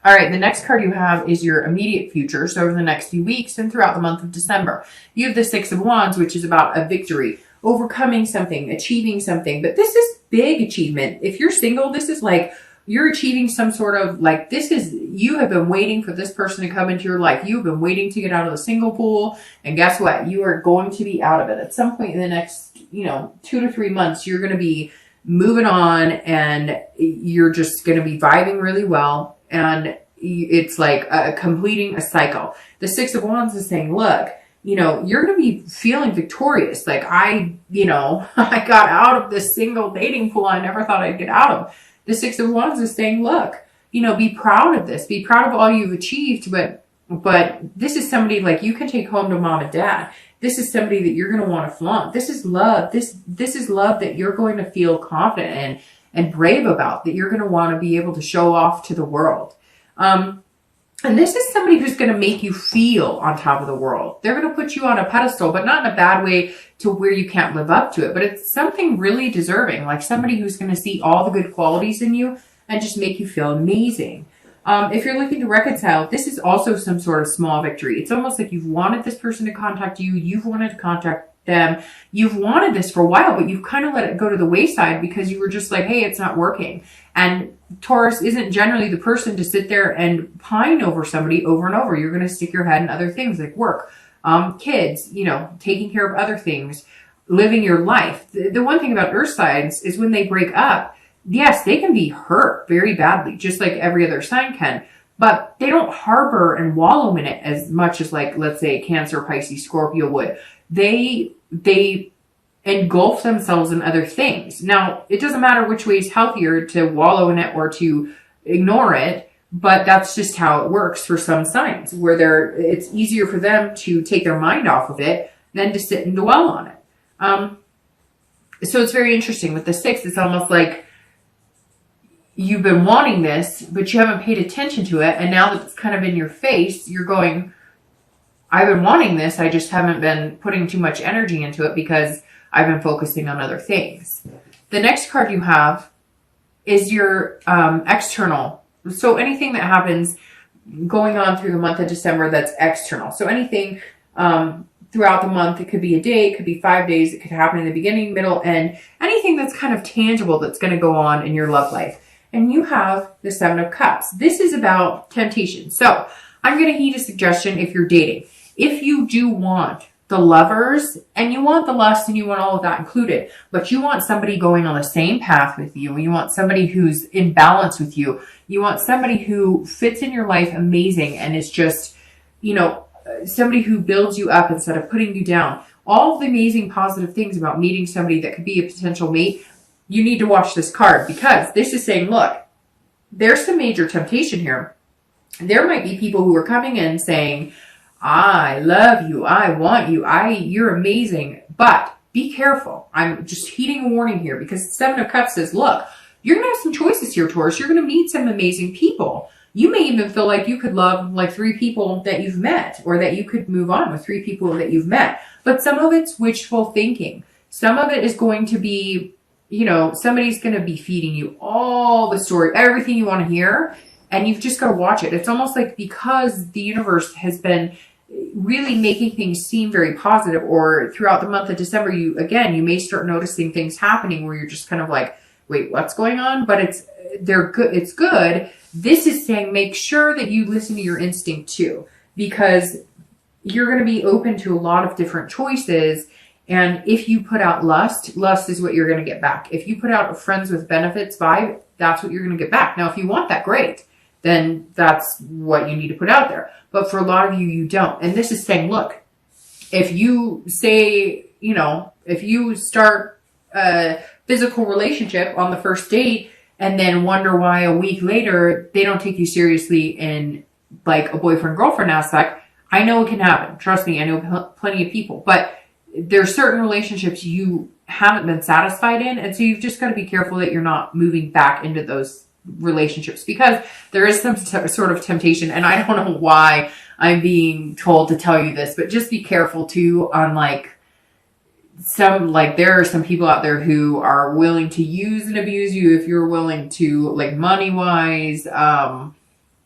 All right, the next card you have is your immediate future. So over the next few weeks and throughout the month of December, you have the Six of Wands, which is about a victory, overcoming something, achieving something. But this is big achievement. If you're single, this is like you're achieving some sort of like, this is, you have been waiting for this person to come into your life. You've been waiting to get out of the single pool. And guess what? You are going to be out of it at some point in the next, 2 to 3 months. You're going to be moving on and you're just going to be vibing really well. And it's like completing a cycle. The Six of Wands is saying, look, you're going to be feeling victorious. Like I got out of this single dating pool I never thought I'd get out of. The Six of Wands is saying, look, be proud of this. Be proud of all you've achieved. But this is somebody like you can take home to mom and dad. This is somebody that you're going to want to flaunt. This is love. This is love that you're going to feel confident in and brave about, that you're going to want to be able to show off to the world. And this is somebody who's going to make you feel on top of the world. They're going to put you on a pedestal, but not in a bad way to where you can't live up to it. But it's something really deserving, like somebody who's going to see all the good qualities in you and just make you feel amazing. If you're looking to reconcile, this is also some sort of small victory. It's almost like you've wanted this person to contact you. You've wanted to contact them. You've wanted this for a while, but you've kind of let it go to the wayside because you were just like, hey, it's not working. And Taurus isn't generally the person to sit there and pine over somebody over and over. You're going to stick your head in other things like work, kids, taking care of other things, living your life. The one thing about earth signs is when they break up, yes, they can be hurt very badly, just like every other sign can. But they don't harbor and wallow in it as much as, like, let's say Cancer, Pisces, Scorpio would. They engulf themselves in other things. Now, it doesn't matter which way is healthier, to wallow in it or to ignore it, but that's just how it works for some signs, where it's easier for them to take their mind off of it than to sit and dwell on it. So it's very interesting. With the Six, it's almost like you've been wanting this, but you haven't paid attention to it. And now that it's kind of in your face, you're going, I've been wanting this. I just haven't been putting too much energy into it because I've been focusing on other things. The next card you have is your external. So anything that happens going on through the month of December that's external. So anything throughout the month, it could be a day, it could be 5 days, it could happen in the beginning, middle, end. Anything that's kind of tangible that's going to go on in your love life. And you have the Seven of Cups. This is about temptation. So I'm going to heed a suggestion if you're dating. If you do want the lovers and you want the lust and you want all of that included, but you want somebody going on the same path with you, you want somebody who's in balance with you, you want somebody who fits in your life amazing and is just, somebody who builds you up instead of putting you down. All of the amazing positive things about meeting somebody that could be a potential mate, you need to watch this card, because this is saying, look, there's some major temptation here. There might be people who are coming in saying, I love you, I want you, you're amazing, but be careful. I'm just heeding a warning here, because Seven of Cups says, look, you're going to have some choices here, Taurus. You're going to meet some amazing people. You may even feel like you could love like 3 people that you've met, or that you could move on with 3 people that you've met. But some of it's wishful thinking. Some of it is going to be, somebody's going to be feeding you all the story, everything you want to hear. And you've just got to watch it. It's almost like because the universe has been really making things seem very positive, or throughout the month of December, you may start noticing things happening where you're just kind of like, wait, what's going on? But it's good. This is saying, make sure that you listen to your instinct too, because you're going to be open to a lot of different choices. And if you put out lust is what you're going to get back. If you put out a friends with benefits vibe, that's what you're going to get back. Now, if you want that, great. Then that's what you need to put out there. But for a lot of you, you don't. And this is saying, look, if you say, if you start a physical relationship on the first date and then wonder why a week later they don't take you seriously in like a boyfriend-girlfriend aspect, I know it can happen. Trust me, I know plenty of people. But there's certain relationships you haven't been satisfied in. And so you've just got to be careful that you're not moving back into those relationships, because there is some sort of temptation. And I don't know why I'm being told to tell you this, but just be careful too on there are some people out there who are willing to use and abuse you if you're willing to, like, money wise,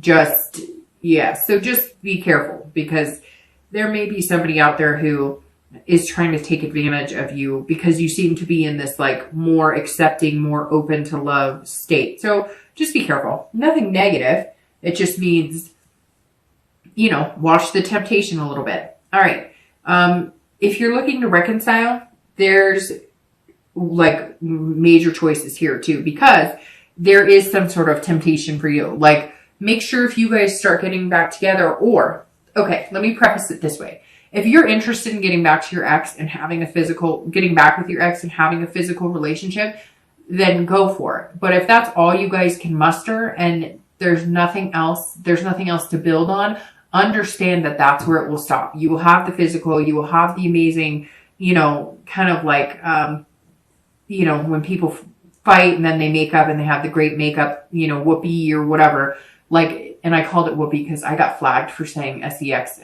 just, yeah. So just be careful, because there may be somebody out there who is trying to take advantage of you because you seem to be in this like more accepting, more open to love state. So just be careful. Nothing negative. It just means, you know, watch the temptation a little bit. All right. If you're looking to reconcile, there's like major choices here too, because there is some sort of temptation for you. Like, make sure if you guys start getting back together, or, okay, let me preface it this way. If you're interested in getting back to your ex and having getting back with your ex and having a physical relationship, then go for it. But if that's all you guys can muster and there's nothing else to build on, understand that that's where it will stop. You will have the physical, you will have the amazing, you know, kind of like, you know, when people fight and then they make up and they have the great makeup, you know, whoopee or whatever. Like, and I called it whoopee because I got flagged for saying sex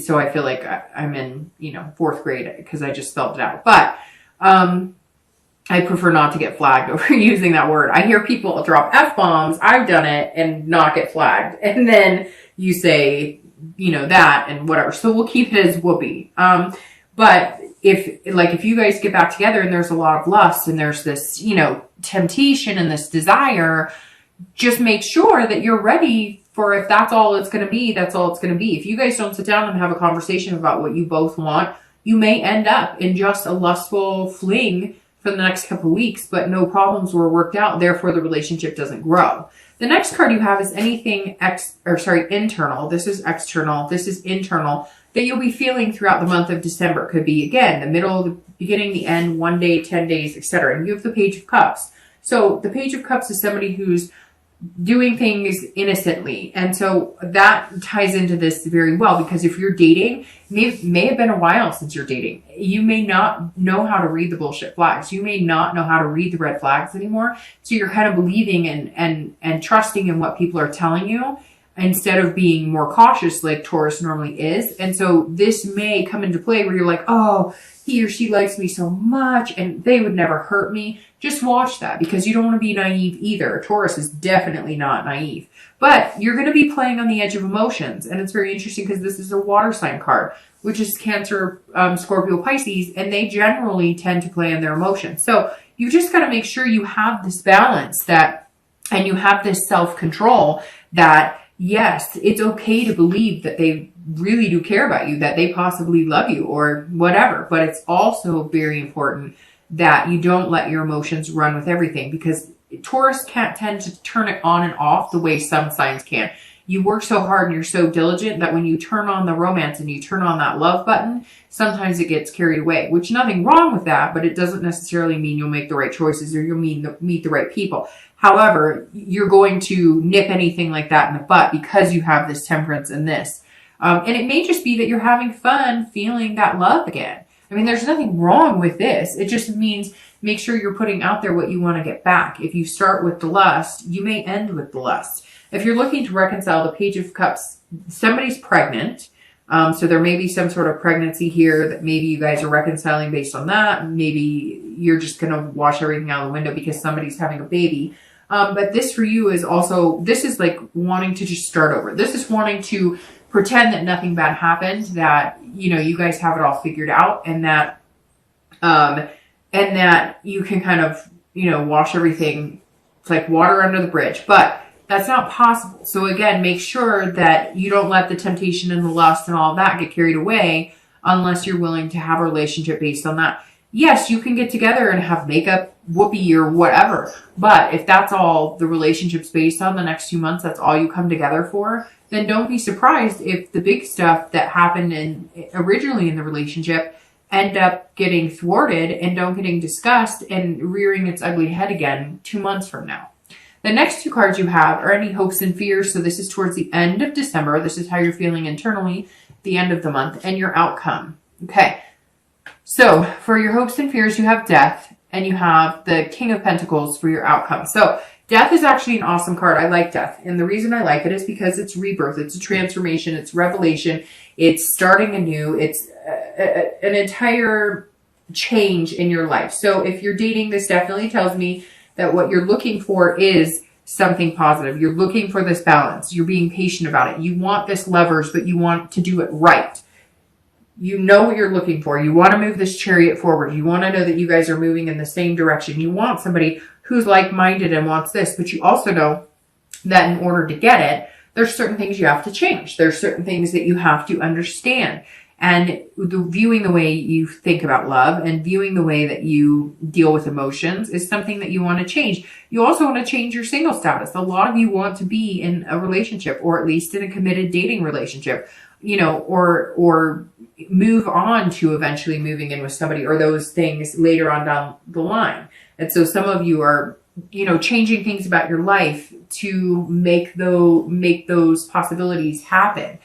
so I feel like I'm in, you know, 4th grade because I just spelled it out. But I prefer not to get flagged over using that word. I hear people drop F-bombs. I've done it and not get flagged. And then you say, you know, that and whatever. So we'll keep it as whoopee. But if you guys get back together and there's a lot of lust and there's this, you know, temptation and this desire, just make sure that you're ready for, if that's all it's going to be, that's all it's going to be. If you guys don't sit down and have a conversation about what you both want, you may end up in just a lustful fling for the next couple of weeks, but no problems were worked out. Therefore, the relationship doesn't grow. The next card you have is anything internal. This is external. This is internal that you'll be feeling throughout the month of December. It could be, again, the middle, the beginning, the end, 1 day, 10 days, etc. And you have the Page of Cups. So the Page of Cups is somebody who's doing things innocently. And so that ties into this very well, because if you're dating, may have been a while since you're dating. You may not know how to read the bullshit flags. You may not know how to read the red flags anymore. So you're kind of believing and trusting in what people are telling you instead of being more cautious like Taurus normally is. And so this may come into play where you're like, oh, he or she likes me so much and they would never hurt me. Just watch that, because you don't want to be naive either. Taurus is definitely not naive. But you're going to be playing on the edge of emotions. And it's very interesting because this is a water sign card, which is Cancer, Scorpio, Pisces, and they generally tend to play on their emotions. So you just got to make sure you have this balance and you have this self-control that, yes, it's okay to believe that they really do care about you, that they possibly love you or whatever. But it's also very important that you don't let your emotions run with everything, because Taurus can't tend to turn it on and off the way some signs can. You work so hard and you're so diligent that when you turn on the romance and you turn on that love button, sometimes it gets carried away, which nothing wrong with that, but it doesn't necessarily mean you'll make the right choices or you'll meet the right people. However, you're going to nip anything like that in the butt because you have this temperance and this. And it may just be that you're having fun feeling that love again. I mean, there's nothing wrong with this. It just means make sure you're putting out there what you want to get back. If you start with the lust, you may end with the lust. If you're looking to reconcile, the Page of Cups, somebody's pregnant. So there may be some sort of pregnancy here that maybe you guys are reconciling based on that. Maybe you're just going to wash everything out of the window because somebody's having a baby. But this for you is also, this is like wanting to just start over. This is wanting to pretend that nothing bad happened, that, you know, you guys have it all figured out, and that you can kind of, you know, wash everything. It's like water under the bridge, but that's not possible. So again, make sure that you don't let the temptation and the lust and all that get carried away unless you're willing to have a relationship based on that. Yes, you can get together and have makeup, whoopee, or whatever. But if that's all the relationship's based on the next 2 months, that's all you come together for, then don't be surprised if the big stuff that happened originally in the relationship end up getting thwarted and don't getting discussed and rearing its ugly head again 2 months from now. The next 2 cards you have are any hopes and fears. So this is towards the end of December. This is how you're feeling internally at the end of the month and your outcome. Okay. So for your hopes and fears, you have death and you have the King of Pentacles for your outcome. So death is actually an awesome card. I like death. And the reason I like it is because it's rebirth. It's a transformation. It's revelation. It's starting anew. It's an entire change in your life. So if you're dating, this definitely tells me that what you're looking for is something positive. You're looking for this balance. You're being patient about it. You want this Lovers, but you want to do it right. You know what you're looking for. You want to move this Chariot forward. You want to know that you guys are moving in the same direction. You want somebody who's like-minded and wants this, but you also know that in order to get it, there's certain things you have to change. There's certain things that you have to understand. And viewing the way you think about love and viewing the way that you deal with emotions is something that you want to change. You also want to change your single status. A lot of you want to be in a relationship, or at least in a committed dating relationship, you know, or move on to eventually moving in with somebody, or those things later on down the line. And so some of you are, you know, changing things about your life to make those possibilities happen.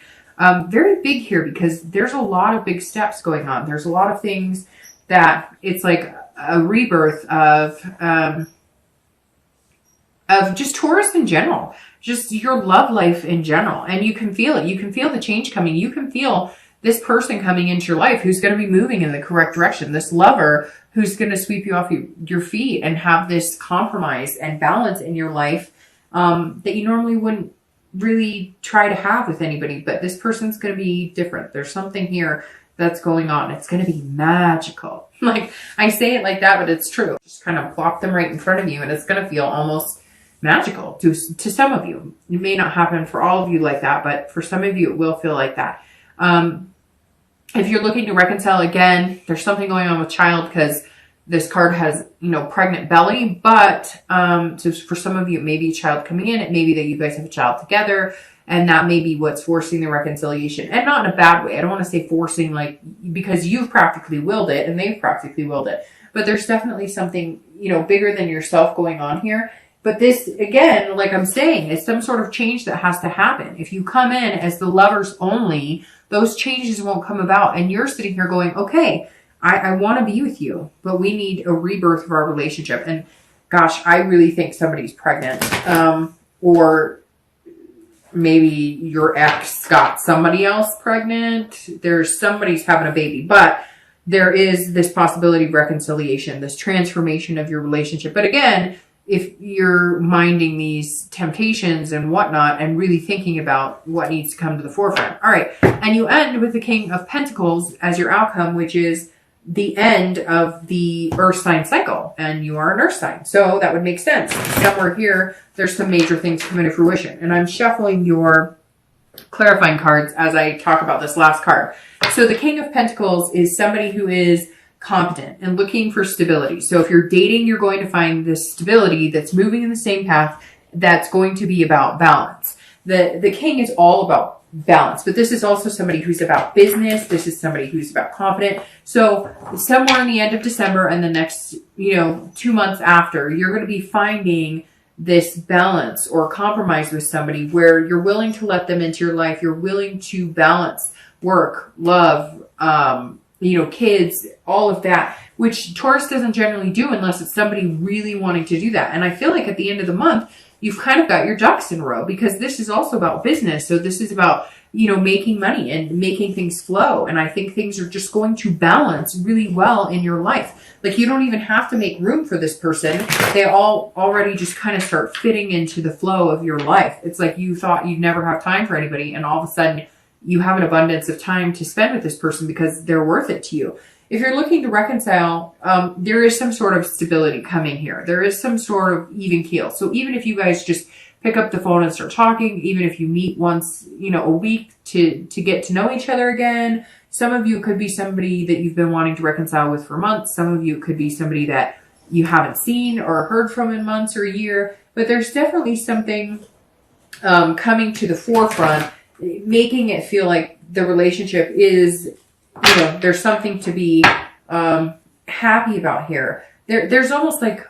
Very big here, because there's a lot of big steps going on. There's a lot of things that it's like a rebirth of just Taurus in general, just your love life in general. And you can feel it. You can feel the change coming. You can feel this person coming into your life who's going to be moving in the correct direction. This lover who's going to sweep you off your feet and have this compromise and balance in your life that you normally wouldn't really try to have with anybody. But this person's going to be different. There's something here that's going on. It's going to be magical. Like, I say it like that, but it's true. Just kind of plop them right in front of you, and it's going to feel almost magical to some of you. It may not happen for all of you like that, but for some of you, it will feel like that. If you're looking to reconcile, again, there's something going on with child, because this card has, you know, pregnant belly, but so for some of you, it may be a child coming in. It may be that you guys have a child together, and that may be what's forcing the reconciliation, and not in a bad way. I don't want to say forcing, like, because you've practically willed it and they've practically willed it, but there's definitely something, you know, bigger than yourself going on here. But this, again, like I'm saying, is some sort of change that has to happen. If you come in as the Lovers only, those changes won't come about. And you're sitting here going, okay, I want to be with you, but we need a rebirth of our relationship. And gosh, I really think somebody's pregnant. Or maybe your ex got somebody else pregnant. There's somebody's having a baby, but there is this possibility of reconciliation, this transformation of your relationship. But again, if you're minding these temptations and whatnot and really thinking about what needs to come to the forefront. All right. And you end with the King of Pentacles as your outcome, which is the end of the Earth sign cycle. And you are an Earth sign. So that would make sense. Somewhere here, there's some major things coming to fruition. And I'm shuffling your clarifying cards as I talk about this last card. So the King of Pentacles is somebody who is competent and looking for stability. So if you're dating, you're going to find this stability that's moving in the same path, that's going to be about balance. The King is all about balance, but this is also somebody who's about business. This is somebody who's about confident. So somewhere in the end of December and the next, 2 months after, you're going to be finding this balance or compromise with somebody where you're willing to let them into your life. You're willing to balance work, love, kids, all of that, which Taurus doesn't generally do unless it's somebody really wanting to do that. And I feel like at the end of the month, you've kind of got your ducks in a row, because this is also about business. So this is about, making money and making things flow. And I think things are just going to balance really well in your life. Like, you don't even have to make room for this person. They all already just kind of start fitting into the flow of your life. It's like you thought you'd never have time for anybody, and all of a sudden you have an abundance of time to spend with this person because they're worth it to you. If you're looking to reconcile, there is some sort of stability coming here. There is some sort of even keel. So even if you guys just pick up the phone and start talking, even if you meet once, a week to get to know each other again, some of you could be somebody that you've been wanting to reconcile with for months. Some of you could be somebody that you haven't seen or heard from in months or a year. But there's definitely something coming to the forefront, making it feel like the relationship is, there's something to be happy about here. There's almost like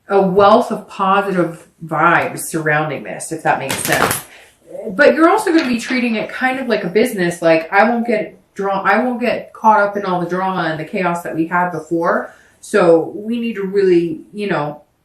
a wealth of positive vibes surrounding this, if that makes sense. But you're also going to be treating it kind of like a business. Like, I won't get caught up in all the drama and the chaos that we had before. So we need to really,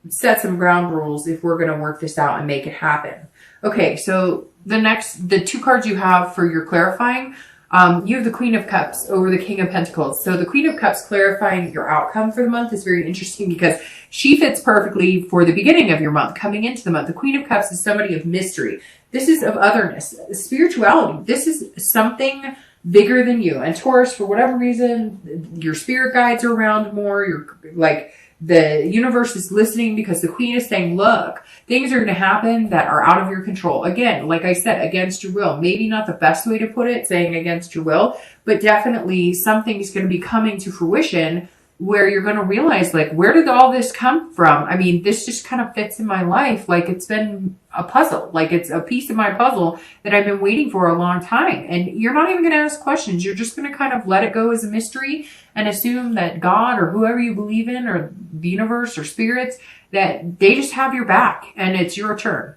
set some ground rules if we're going to work this out and make it happen. Okay, so the 2 cards you have for your clarifying You have the Queen of Cups over the King of Pentacles. So the Queen of Cups clarifying your outcome for the month is very interesting because she fits perfectly for the beginning of your month, coming into the month. The Queen of Cups is somebody of mystery. This is of otherness, spirituality. This is something bigger than you. And Taurus, for whatever reason, your spirit guides are around more. You're like, the universe is listening because the Queen is saying, look, things are going to happen that are out of your control. Again, like I said, against your will. Maybe not the best way to put it, saying against your will, but definitely something's going to be coming to fruition where you're going to realize, like, where did all this come from? I mean, this just kind of fits in my life. Like, it's been a puzzle. Like, it's a piece of my puzzle that I've been waiting for a long time. And you're not even going to ask questions. You're just going to kind of let it go as a mystery and assume that God or whoever you believe in or the universe or spirits, that they just have your back and it's your turn.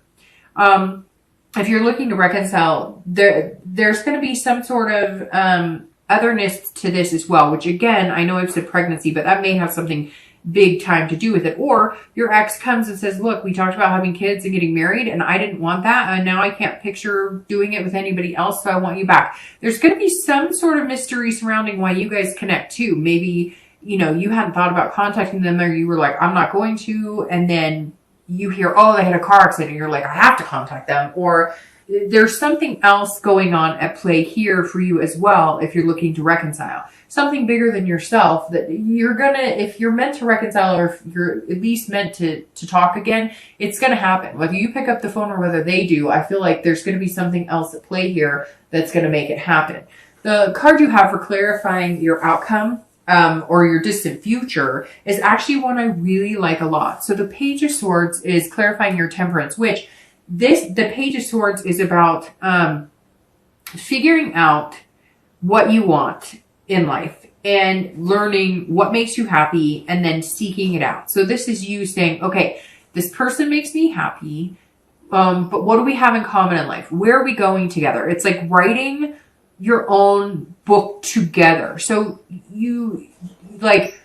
If you're looking to reconcile, there's going to be some sort of otherness to this as well, which again, I know I've said pregnancy, but that may have something big time to do with it. Or your ex comes and says, look, we talked about having kids and getting married and I didn't want that. And now I can't picture doing it with anybody else. So I want you back. There's going to be some sort of mystery surrounding why you guys connect too. Maybe, you know, you hadn't thought about contacting them or you were like, I'm not going to. And then you hear, oh, they had a car accident. And you're like, I have to contact them. Or there's something else going on at play here for you as well if you're looking to reconcile. Something bigger than yourself that you're gonna, if you're meant to reconcile or if you're at least meant to talk again, it's gonna happen. Whether you pick up the phone or whether they do, I feel like there's gonna be something else at play here that's gonna make it happen. The card you have for clarifying your outcome or your distant future is actually one I really like a lot. So the Page of Swords is clarifying your temperance, which the Page of Swords is about figuring out what you want in life and learning what makes you happy and then seeking it out. So this is you saying, okay, this person makes me happy, but what do we have in common in life? Where are we going together? It's like writing your own book together. So you like,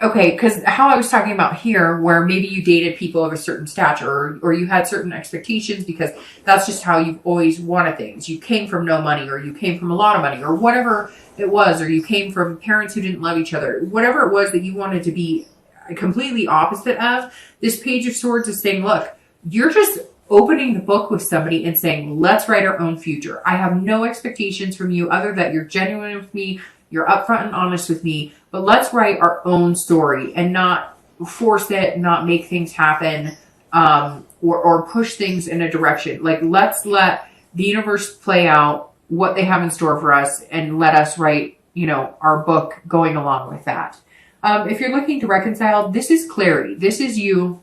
okay, because how I was talking about here, where maybe you dated people of a certain stature or you had certain expectations because that's just how you've always wanted things. You came from no money or you came from a lot of money or whatever it was, or you came from parents who didn't love each other. Whatever it was that you wanted to be completely opposite of, this Page of Swords is saying, look, you're just opening the book with somebody and saying, let's write our own future. I have no expectations from you other that you're genuine with me, you're upfront and honest with me, but let's write our own story and not force it, not make things happen, or push things in a direction. Like, let's let the universe play out what they have in store for us and let us write, you know, our book going along with that. If you're looking to reconcile, this is clarity. This is you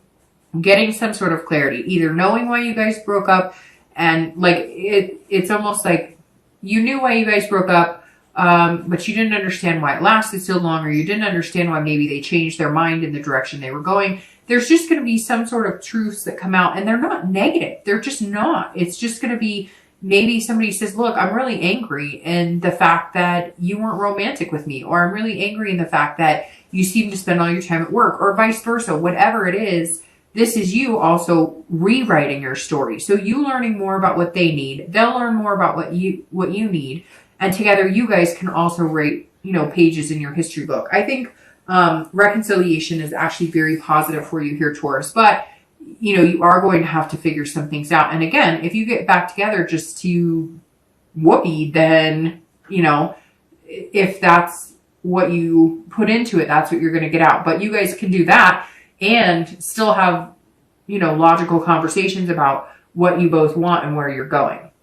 getting some sort of clarity, either knowing why you guys broke up and like it's almost like you knew why you guys broke up, but you didn't understand why it lasted so long, or you didn't understand why maybe they changed their mind in the direction they were going. There's just going to be some sort of truths that come out and they're not negative. They're just not. It's just going to be maybe somebody says, look, I'm really angry in the fact that you weren't romantic with me, or I'm really angry in the fact that you seem to spend all your time at work, or vice versa, whatever it is. This is you also rewriting your story. So you learning more about what they need. They'll learn more about what you need. And together you guys can also write, you know, pages in your history book. I think reconciliation is actually very positive for you here, Taurus. But, you know, you are going to have to figure some things out. And again, if you get back together just to whoopee, then, you know, if that's what you put into it, that's what you're going to get out. But you guys can do that and still have, you know, logical conversations about what you both want and where you're going.